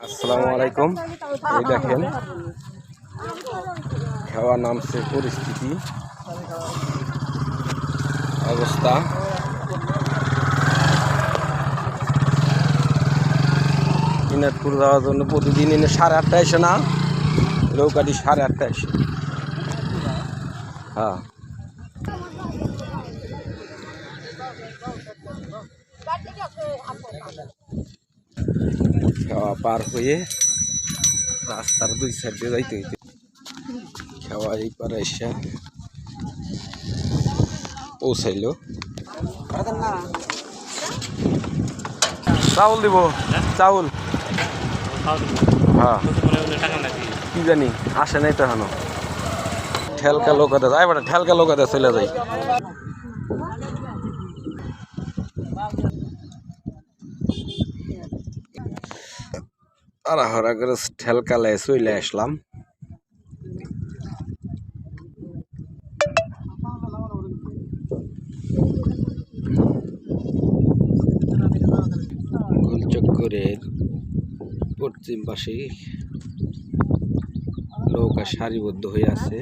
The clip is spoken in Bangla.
আসসালামু আলাইকুম। এই দেখেন খাওয়া নামছে পরিস্থিতি অবস্থা। দিনাজপুর যাওয়ার জন্য প্রতিদিন এনে 8:30 এসে না নৌকাটি 8:30 এসে। হ্যাঁ খাওয়া পার হয়ে রাস্তার দুই সাইডে যাইতে হইতে খাওয়া এই পারে এসে পৌঁছাইল। চাউল দিব, চাউল। হ্যাঁ কি জানি আসে নাই তো এখনো। ঠেলকা লোকাতে যাই বেটা, ঠেলকা লোকাতে চলে যাই। তাড়াহুড়া করে ঠেলকালে চলে আসলাম। গোলচক্করের পশ্চিম পাশে নৌকা সারিবদ্ধ হয়ে আছে।